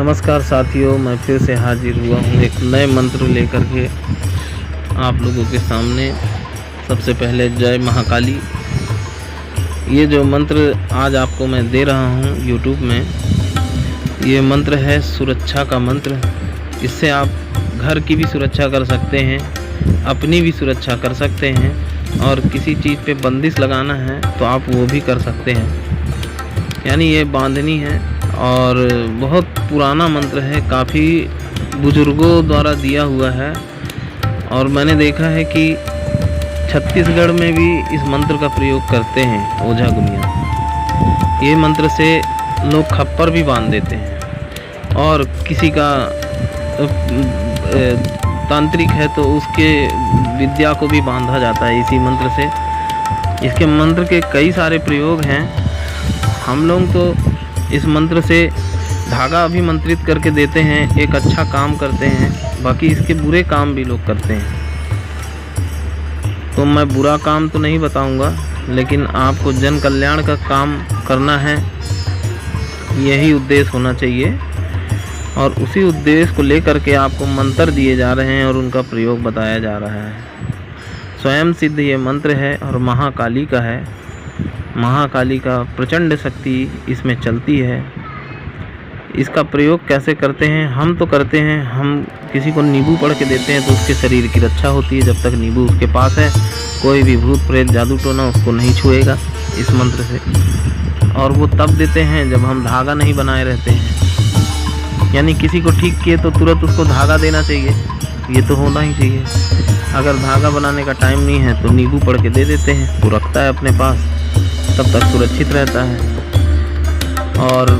नमस्कार साथियों, मैं फिर से हाजिर हुआ हूँ एक नए मंत्र लेकर के आप लोगों के सामने। सबसे पहले जय महाकाली। ये जो मंत्र आज आपको मैं दे रहा हूँ यूट्यूब में, ये मंत्र है सुरक्षा का मंत्र। इससे आप घर की भी सुरक्षा कर सकते हैं, अपनी भी सुरक्षा कर सकते हैं, और किसी चीज़ पे बंदिश लगाना है तो आप वो भी कर सकते हैं। यानी ये बांधनी है और बहुत पुराना मंत्र है, काफ़ी बुजुर्गों द्वारा दिया हुआ है। और मैंने देखा है कि छत्तीसगढ़ में भी इस मंत्र का प्रयोग करते हैं ओझा गुनिया। ये मंत्र से लोग खप्पर भी बांध देते हैं, और किसी का तांत्रिक है तो उसके विद्या को भी बांधा जाता है इसी मंत्र से। इसके मंत्र के कई सारे प्रयोग हैं। हम लोग तो इस मंत्र से धागा अभिमंत्रित करके देते हैं, एक अच्छा काम करते हैं। बाकी इसके बुरे काम भी लोग करते हैं, तो मैं बुरा काम तो नहीं बताऊंगा, लेकिन आपको जन कल्याण का काम करना है, यही उद्देश्य होना चाहिए। और उसी उद्देश्य को लेकर के आपको मंत्र दिए जा रहे हैं और उनका प्रयोग बताया जा रहा है। स्वयं सिद्ध ये मंत्र है और महाकाली का है। महाकाली का प्रचंड शक्ति इसमें चलती है। इसका प्रयोग कैसे करते हैं? हम तो करते हैं, हम किसी को नींबू पढ़ के देते हैं तो उसके शरीर की रक्षा होती है। जब तक नींबू उसके पास है, कोई भी भूत प्रेत जादू टोना उसको नहीं छुएगा इस मंत्र से। और वो तब देते हैं जब हम धागा नहीं बनाए रहते हैं। यानी किसी को ठीक किए तो तुरंत उसको धागा देना चाहिए, ये तो होना ही चाहिए। अगर धागा बनाने का टाइम नहीं है तो नींबू पढ़ के दे देते हैं, वो रखता है अपने पास, तब तक सुरक्षित रहता है। और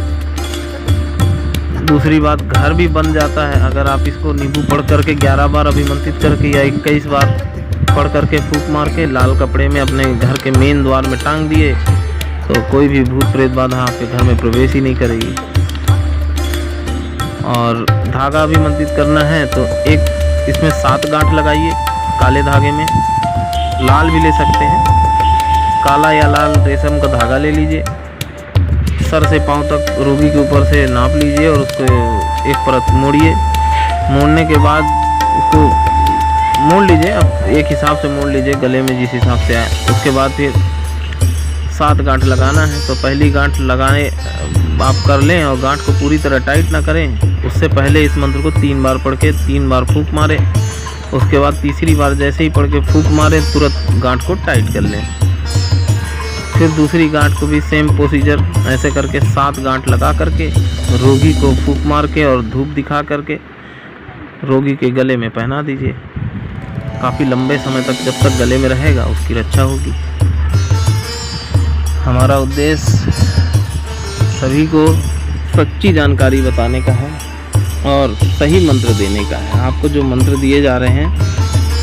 दूसरी बात, घर भी बन जाता है। अगर आप इसको नींबू पढ़ करके 11 बार अभिमंत्रित करके या 21 बार पढ़ करके फूंक मार के लाल कपड़े में अपने घर के मेन द्वार में टांग दिए तो कोई भी भूत प्रेत बाधा आपके घर में प्रवेश ही नहीं करेगी। और धागा अभिमंत्रित करना है तो एक इसमें 7 गांठ लगाइए काले धागे में, लाल भी ले सकते हैं। काला या लाल रेशम का धागा ले लीजिए, सर से पांव तक रोगी के ऊपर से नाप लीजिए और उसको एक परत मोड़िए। मोड़ने के बाद उसको मोड़ लीजिए, अब एक हिसाब से मोड़ लीजिए गले में जिस हिसाब से आए। उसके बाद फिर 7 गांठ लगाना है। तो पहली गांठ लगाने आप कर लें और गांठ को पूरी तरह टाइट ना करें। उससे पहले इस मंत्र को 3 बार पढ़ के 3 बार फूंक मारे। उसके बाद तीसरी बार जैसे ही पढ़ के फूंक मारे तुरंत गांठ को टाइट कर लें। फिर दूसरी गांठ को भी सेम प्रोसीजर ऐसे करके 7 गांठ लगा करके रोगी को फूंक मार के और धूप दिखा करके रोगी के गले में पहना दीजिए। काफ़ी लंबे समय तक जब तक गले में रहेगा उसकी रक्षा होगी। हमारा उद्देश्य सभी को सच्ची जानकारी बताने का है और सही मंत्र देने का है। आपको जो मंत्र दिए जा रहे हैं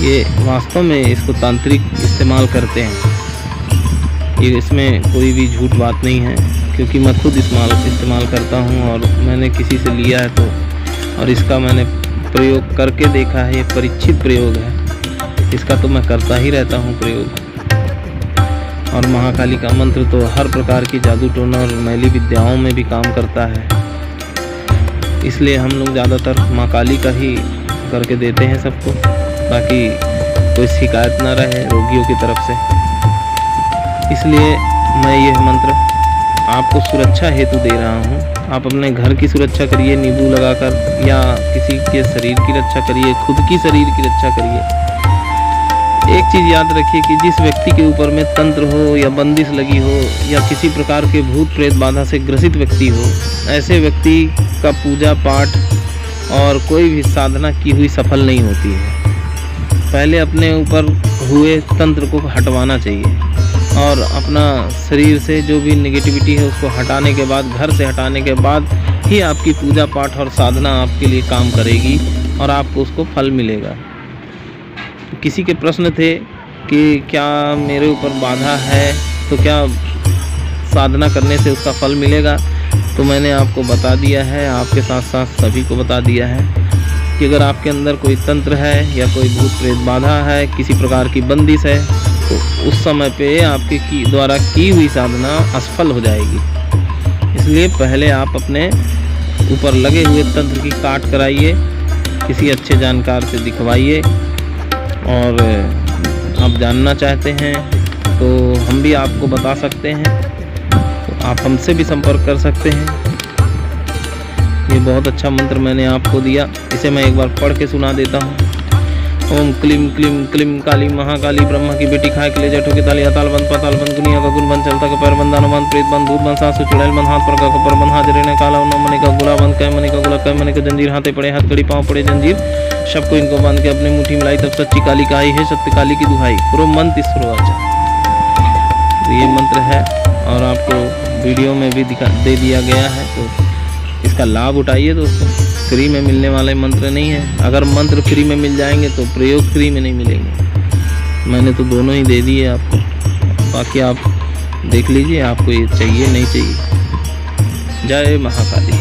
ये वास्तव में इसको तांत्रिक इस्तेमाल करते हैं। ये इसमें कोई भी झूठ बात नहीं है, क्योंकि मैं खुद इस्तेमाल करता हूँ और मैंने किसी से लिया है तो, और इसका मैंने प्रयोग करके देखा है। ये परीक्षित प्रयोग है, इसका तो मैं करता ही रहता हूँ प्रयोग। और महाकाली का मंत्र तो हर प्रकार की जादू टोना और मैली विद्याओं में भी काम करता है, इसलिए हम लोग ज़्यादातर माँ काली का ही करके देते हैं सबको, ताकि कोई शिकायत ना रहे रोगियों की तरफ से। इसलिए मैं यह मंत्र आपको सुरक्षा हेतु दे रहा हूँ। आप अपने घर की सुरक्षा करिए नींबू लगाकर, या किसी के शरीर की रक्षा करिए, खुद की शरीर की रक्षा करिए। एक चीज़ याद रखिए कि जिस व्यक्ति के ऊपर में तंत्र हो या बंदिश लगी हो या किसी प्रकार के भूत प्रेत बाधा से ग्रसित व्यक्ति हो, ऐसे व्यक्ति का पूजा पाठ और कोई भी साधना की हुई सफल नहीं होती है। पहले अपने ऊपर हुए तंत्र को हटवाना चाहिए और अपना शरीर से जो भी नेगेटिविटी है उसको हटाने के बाद, घर से हटाने के बाद ही आपकी पूजा पाठ और साधना आपके लिए काम करेगी और आपको उसको फल मिलेगा। किसी के प्रश्न थे कि क्या मेरे ऊपर बाधा है तो क्या साधना करने से उसका फल मिलेगा, तो मैंने आपको बता दिया है, आपके साथ साथ सभी को बता दिया है कि अगर आपके अंदर कोई तंत्र है या कोई भूत प्रेत बाधा है, किसी प्रकार की बंदिश है, तो उस समय पे आपके द्वारा की हुई साधना असफल हो जाएगी। इसलिए पहले आप अपने ऊपर लगे हुए तंत्र की काट कराइए, किसी अच्छे जानकार से दिखवाइए। और आप जानना चाहते हैं तो हम भी आपको बता सकते हैं, तो आप हमसे भी संपर्क कर सकते हैं। ये बहुत अच्छा मंत्र मैंने आपको दिया, इसे मैं एक बार पढ़ के सुना देता हूँ। ओम क्लीम क्लीम क्लीम काली महाकाली ब्रह्मा की बेटी खाए के ले जठो की ताली अताल बंद पाताल बंद दुनिया का गुण बंद चलता का पैर बंद दानो बंद प्रेत बंद भूत बंद सासु चुड़ैल बंद हाथ पर का कपर बंद हाजरे ने काला उन्ना मने का गुला बंद कै मने का गुला कै मने का जंजीर हाथे पड़े हाथ कड़ी पाँव पड़े जंजीर सबको इनको बांध के अपने मुट्ठी मिलाई तब सच्ची काली का आई है सत्य काली की दुहाई पूरा मंत्र स्रोवाचा। तो ये मंत्र है और आपको वीडियो में भी दे दिया गया है, तो इसका लाभ उठाइए दोस्तों। फ्री में मिलने वाले मंत्र नहीं है। अगर मंत्र फ्री में मिल जाएंगे तो प्रयोग फ्री में नहीं मिलेंगे। मैंने तो दोनों ही दे दिए आपको, बाकी आप देख लीजिए आपको ये चाहिए नहीं चाहिए। जय महाकाली।